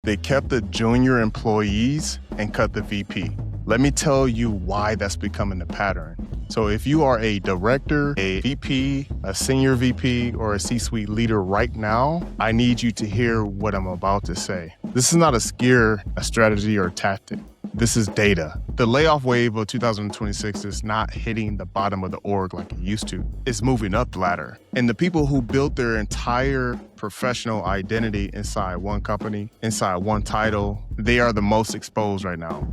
They kept the junior employees and cut the VP. Let me tell you why that's becoming a pattern. So if you are a director, a VP, a senior VP, or a C-suite leader right now, I need you to hear what I'm about to say. This is not a scare, a strategy, or a tactic. This is data. The layoff wave of 2026 is not hitting the bottom of the org like it used to. It's moving up the ladder. And the people who built their entire professional identity inside one company, inside one title, they are the most exposed right now.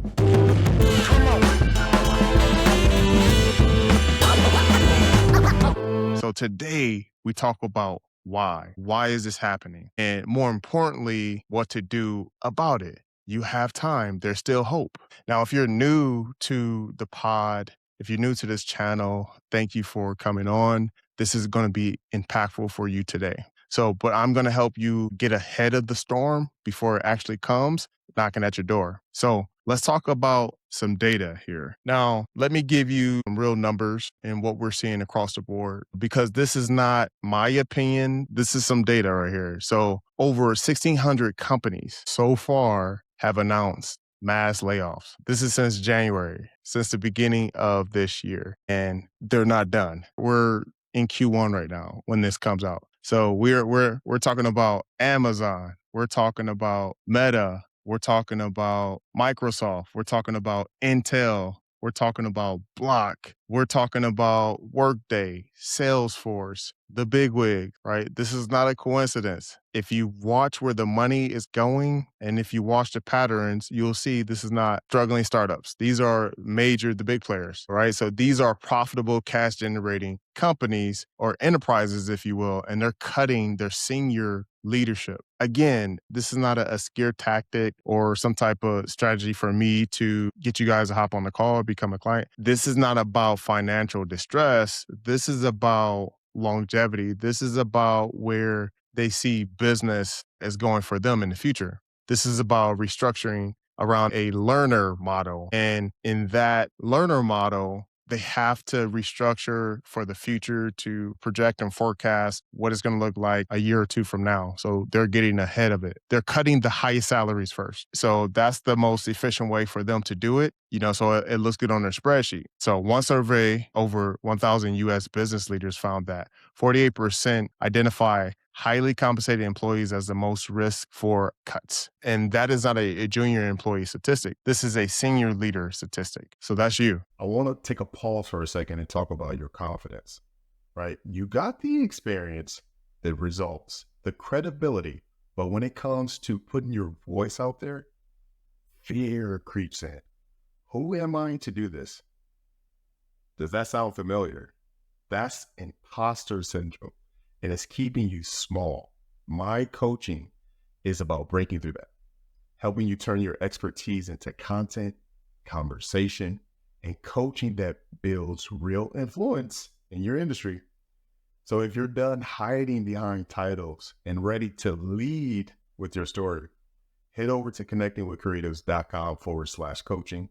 So today we talk about why. Why is this happening? And more importantly, what to do about it. You have time. There's still hope. Now, if you're new to the pod, if you're new to this channel, thank you for coming on. This is going to be impactful for you today. But I'm going to help you get ahead of the storm before it actually comes knocking at your door. So let's talk about some data here. Now, let me give you some real numbers and what we're seeing across the board, because this is not my opinion. This is some data right here. So over 1,600 companies so far have announced mass layoffs. This is since January, since the beginning of this year, and they're not done. We're in Q1 right now when this comes out. So we're talking about Amazon, we're talking about Meta, we're talking about Microsoft, we're talking about Intel, we're talking about Block, we're talking about Workday, Salesforce, the bigwig, right? This is not a coincidence. If you watch where the money is going and if you watch the patterns, you'll see this is not struggling startups. These are major, the big players, right? So these are profitable, cash generating companies or enterprises, if you will, and they're cutting their senior leadership. Again, this is not a scare tactic or some type of strategy for me to get you guys to hop on the call, become a client. This is not about financial distress. This is about longevity. This is about where they see business as going for them in the future. This is about restructuring around a learner model. And in that learner model, they have to restructure for the future to project and forecast what it's going to look like a year or two from now. So they're getting ahead of it. They're cutting the highest salaries first. So that's the most efficient way for them to do it. So it looks good on their spreadsheet. So one survey over 1,000 US business leaders found that 48% identify highly compensated employees as the most risk for cuts. And that is not a junior employee statistic. This is a senior leader statistic. So that's you. I want to take a pause for a second and talk about your confidence, right? You got the experience, the results, the credibility, but when it comes to putting your voice out there, fear creeps in. Who am I to do this? Does that sound familiar? That's imposter syndrome, and it's keeping you small. My coaching is about breaking through that, helping you turn your expertise into content, conversation, and coaching that builds real influence in your industry. So if you're done hiding behind titles and ready to lead with your story, head over to connectingwithcreatives.com/coaching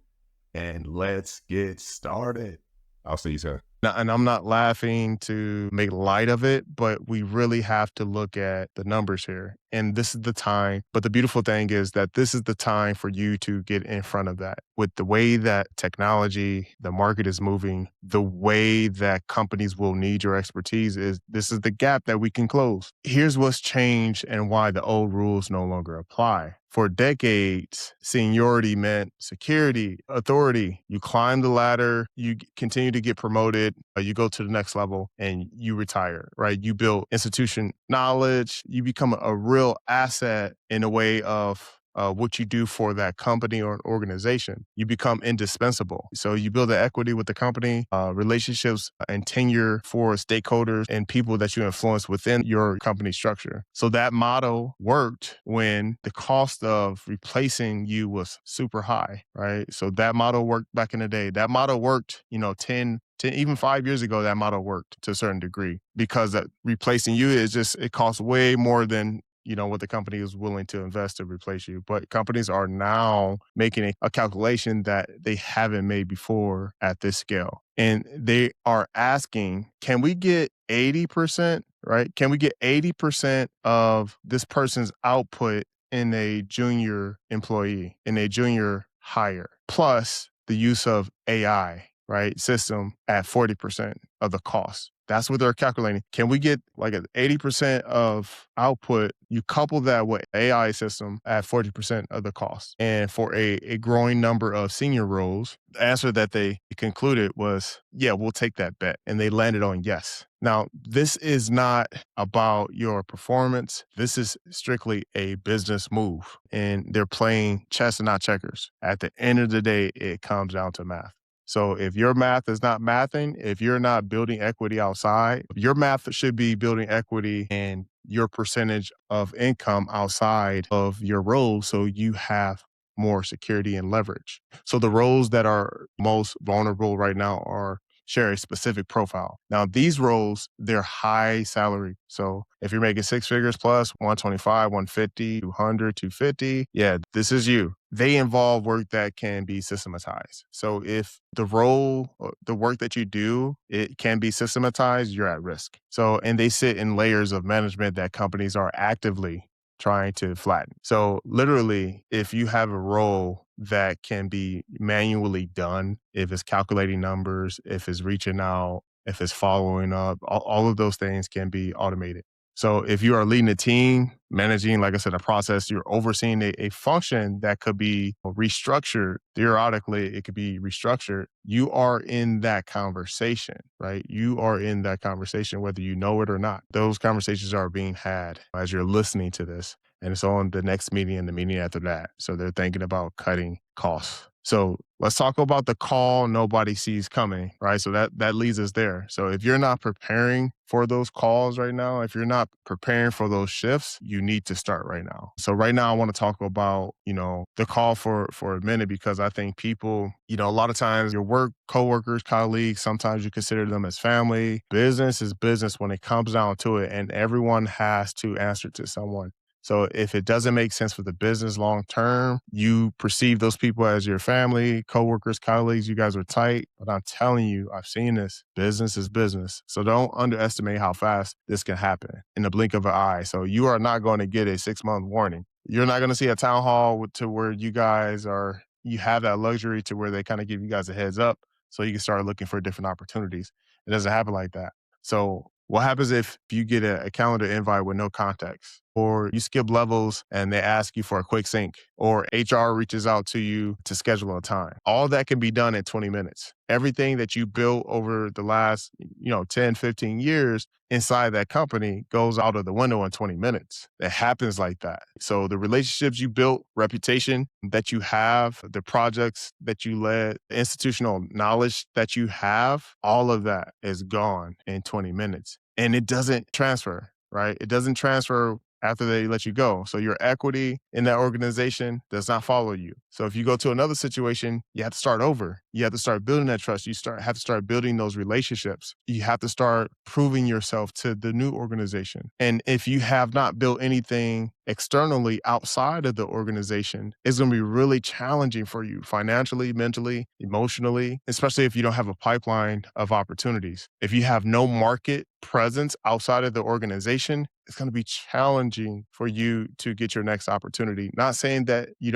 and let's get started. I'll see you soon. And I'm not laughing to make light of it, but we really have to look at the numbers here. And this is the time. But the beautiful thing is that this is the time for you to get in front of that. With the way that technology, the market is moving, the way that companies will need your expertise this is the gap that we can close. Here's what's changed and why the old rules no longer apply. For decades, seniority meant security, authority. You climb the ladder, you continue to get promoted, you go to the next level, and you retire, right? You build institution knowledge, you become a real asset in a way of what you do for that company or organization. You become indispensable. So you build the equity with the company, relationships and tenure for stakeholders and people that you influence within your company structure. So that model worked when the cost of replacing you was super high, right? So that model worked back in the day. That model worked, 10, even 5 years ago, that model worked to a certain degree because that replacing you it costs way more than what the company is willing to invest to replace you. But companies are now making a calculation that they haven't made before at this scale. And they are asking, can we get 80%, right? Can we get 80% of this person's output in a junior employee, in a junior hire, plus the use of AI, right, system at 40% of the cost. That's what they're calculating. Can we get like an 80% of output? You couple that with AI system at 40% of the cost. And for a growing number of senior roles, the answer that they concluded was, yeah, we'll take that bet. And they landed on yes. Now, this is not about your performance. This is strictly a business move. And they're playing chess and not checkers. At the end of the day, it comes down to math. So if your math is not mathing, if you're not building equity outside, your math should be building equity in your percentage of income outside of your role so you have more security and leverage. So the roles that are most vulnerable right now are share a specific profile. Now, these roles, they're high salary. So if you're making six figures plus 125, 150, 200, 250, yeah, this is you. They involve work that can be systematized. So if the role, the work that you do, it can be systematized, you're at risk. So, and they sit in layers of management that companies are actively trying to flatten. So literally, if you have a role that can be manually done, if it's calculating numbers, if it's reaching out, if it's following up, all of those things can be automated. So if you are leading a team, managing, like I said, a process, you're overseeing a function that could be restructured. Theoretically, it could be restructured. You are in that conversation, right? You are in that conversation, whether you know it or not. Those conversations are being had as you're listening to this. And it's on the next meeting and the meeting after that. So they're thinking about cutting costs. So let's talk about the call nobody sees coming, right? So that leads us there. So if you're not preparing for those calls right now, if you're not preparing for those shifts, you need to start right now. So right now I want to talk about, the call for a minute because I think people, a lot of times your work, coworkers, colleagues, sometimes you consider them as family. Business is business when it comes down to it, and everyone has to answer to someone. So if it doesn't make sense for the business long term, you perceive those people as your family, coworkers, colleagues, you guys are tight. But I'm telling you, I've seen this. Business is business. So don't underestimate how fast this can happen in the blink of an eye. So you are not going to get a 6-month warning. You're not going to see a town hall to where you have that luxury to where they kind of give you guys a heads up so you can start looking for different opportunities. It doesn't happen like that. So what happens if you get a calendar invite with no context, or you skip levels and they ask you for a quick sync, or HR reaches out to you to schedule a time? All that can be done in 20 minutes. Everything that you built over the last, 10, 15 years inside that company goes out of the window in 20 minutes. It happens like that. So the relationships you built, reputation that you have, the projects that you led, the institutional knowledge that you have, all of that is gone in 20 minutes. And it doesn't transfer, right? It doesn't transfer after they let you go. So your equity in that organization does not follow you. So if you go to another situation, you have to start over. You have to start building that trust. Have to start building those relationships. You have to start proving yourself to the new organization. And if you have not built anything externally outside of the organization, it's going to be really challenging for you financially, mentally, emotionally, especially if you don't have a pipeline of opportunities. If you have no market presence outside of the organization, it's going to be challenging for you to get your next opportunity. Not saying that you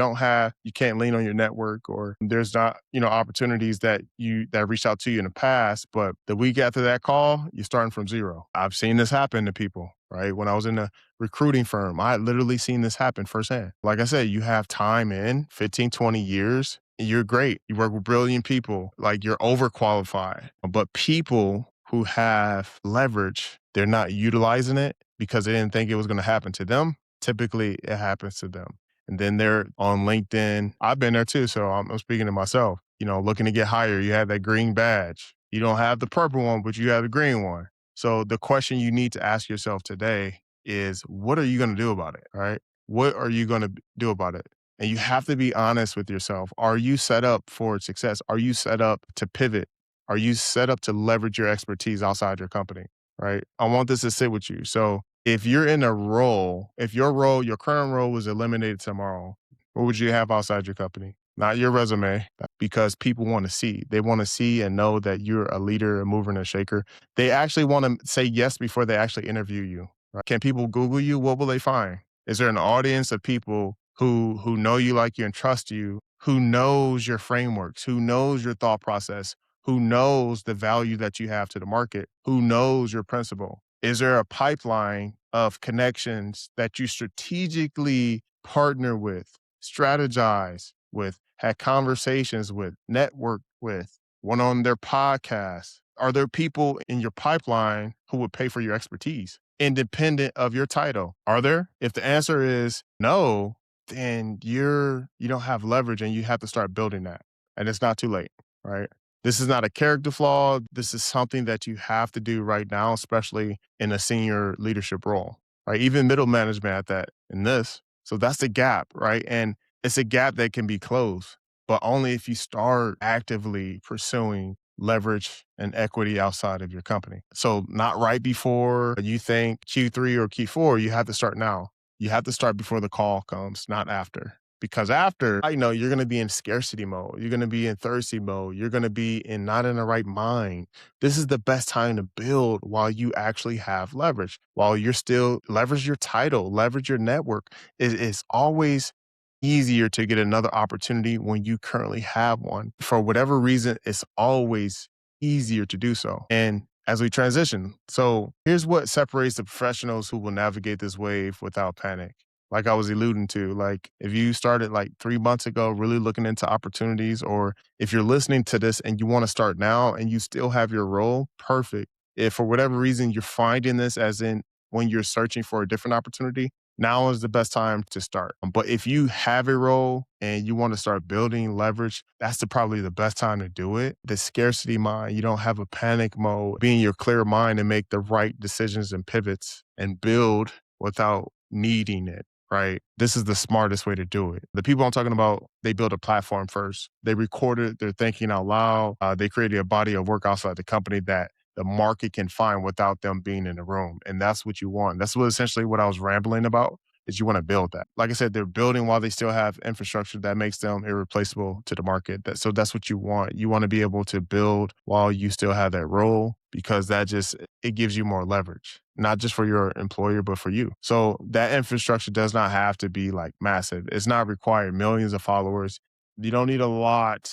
can't lean on your network or there's not, opportunities that reached out to you in the past, but the week after that call, you're starting from zero. I've seen this happen to people, right? When I was in a recruiting firm, I had literally seen this happen firsthand. Like I said, you have time in 15, 20 years. You're great. You work with brilliant people. Like you're overqualified, but people who have leverage, they're not utilizing it because they didn't think it was going to happen to them. Typically, it happens to them. And then they're on LinkedIn. I've been there too. So I'm speaking to myself, looking to get hired. You have that green badge. You don't have the purple one, but you have the green one. So the question you need to ask yourself today is, what are you going to do about it? Right? What are you going to do about it? And you have to be honest with yourself. Are you set up for success? Are you set up to pivot? Are you set up to leverage your expertise outside your company? Right? I want this to sit with you. So if you're in a role, if your current role was eliminated tomorrow, what would you have outside your company? Not your resume, because people want to see. They want to see and know that you're a leader, a mover, and a shaker. They actually want to say yes before they actually interview you. Right? Can people Google you? What will they find? Is there an audience of people who know you, like you, and trust you, who knows your frameworks, who knows your thought process, who knows the value that you have to the market, who knows your principle? Is there a pipeline of connections that you strategically partner with, strategize with, had conversations with, network with, went on their podcast? Are there people in your pipeline who would pay for your expertise, independent of your title? Are there? If the answer is no, then you don't have leverage and you have to start building that. And it's not too late, right? This is not a character flaw. This is something that you have to do right now, especially in a senior leadership role, right? Even middle management at that in this. So that's the gap, right? And it's a gap that can be closed, but only if you start actively pursuing leverage and equity outside of your company. So not right before you think Q3 or Q4, you have to start now. You have to start before the call comes, not after. Because after, I know you're going to be in scarcity mode. You're going to be in thirsty mode. You're going to be in not in the right mind. This is the best time to build while you actually have leverage, while you're still leverage your title, leverage your network. It's always easier to get another opportunity when you currently have one. For whatever reason, it's always easier to do so. And as we transition, so here's what separates the professionals who will navigate this wave without panic. Like I was alluding to, like if you started like 3 months ago, really looking into opportunities, or if you're listening to this and you want to start now and you still have your role, perfect. If for whatever reason you're finding this, as in when you're searching for a different opportunity, now is the best time to start. But if you have a role and you want to start building leverage, that's probably the best time to do it. The scarcity mind, you don't have a panic mode, be in your clear mind and make the right decisions and pivots and build without needing it. Right. This is the smartest way to do it. The people I'm talking about, they build a platform first. They recorded their thinking out loud. They created a body of work outside the company that the market can find without them being in the room. And that's what you want. That's what essentially what I was rambling about is you want to build that. Like I said, they're building while they still have infrastructure that makes them irreplaceable to the market. So that's what you want. You want to be able to build while you still have that role because that just, it gives you more leverage, not just for your employer, but for you. So that infrastructure does not have to be like massive. It's not required millions of followers. You don't need a lot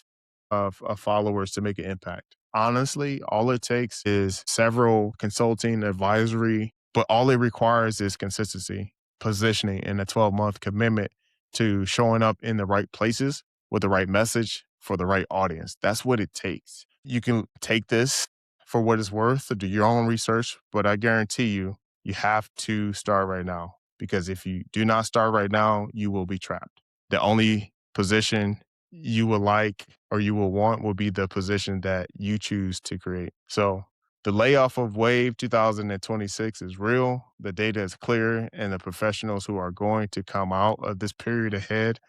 of followers to make an impact. Honestly, all it takes is several consulting, advisory, but all it requires is consistency, positioning, and a 12-month commitment to showing up in the right places with the right message for the right audience. That's what it takes. You can take this for what it's worth, to do your own research, but I guarantee you, you have to start right now because if you do not start right now, you will be trapped. The only position you will like or you will want will be the position that you choose to create. So the layoff of Wave 2026 is real. The data is clear, and the professionals who are going to come out of this period ahead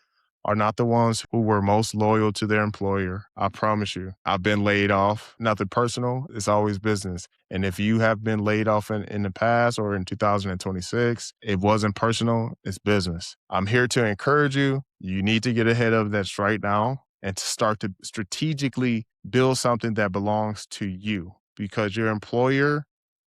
are not the ones who were most loyal to their employer. I promise you. I've been laid off. Nothing personal. It's always business. And if you have been laid off in the past or in 2026, it wasn't personal. It's business. I'm here to encourage you. You need to get ahead of this right now and to start to strategically build something that belongs to you because your employer,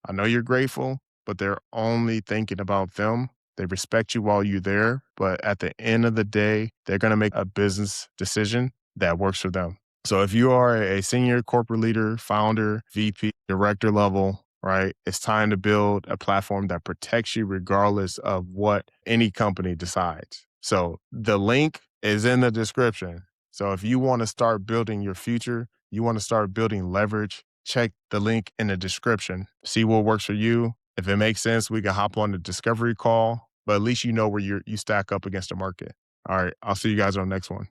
I know you're grateful, but they're only thinking about them. They respect you while you're there, but at the end of the day, they're going to make a business decision that works for them. So if you are a senior corporate leader, founder, VP, director level, right, it's time to build a platform that protects you regardless of what any company decides. So the link is in the description. So if you want to start building your future, you want to start building leverage, check the link in the description. See what works for you. If it makes sense, we can hop on the discovery call, but at least you know where you stack up against the market. All right. I'll see you guys on the next one.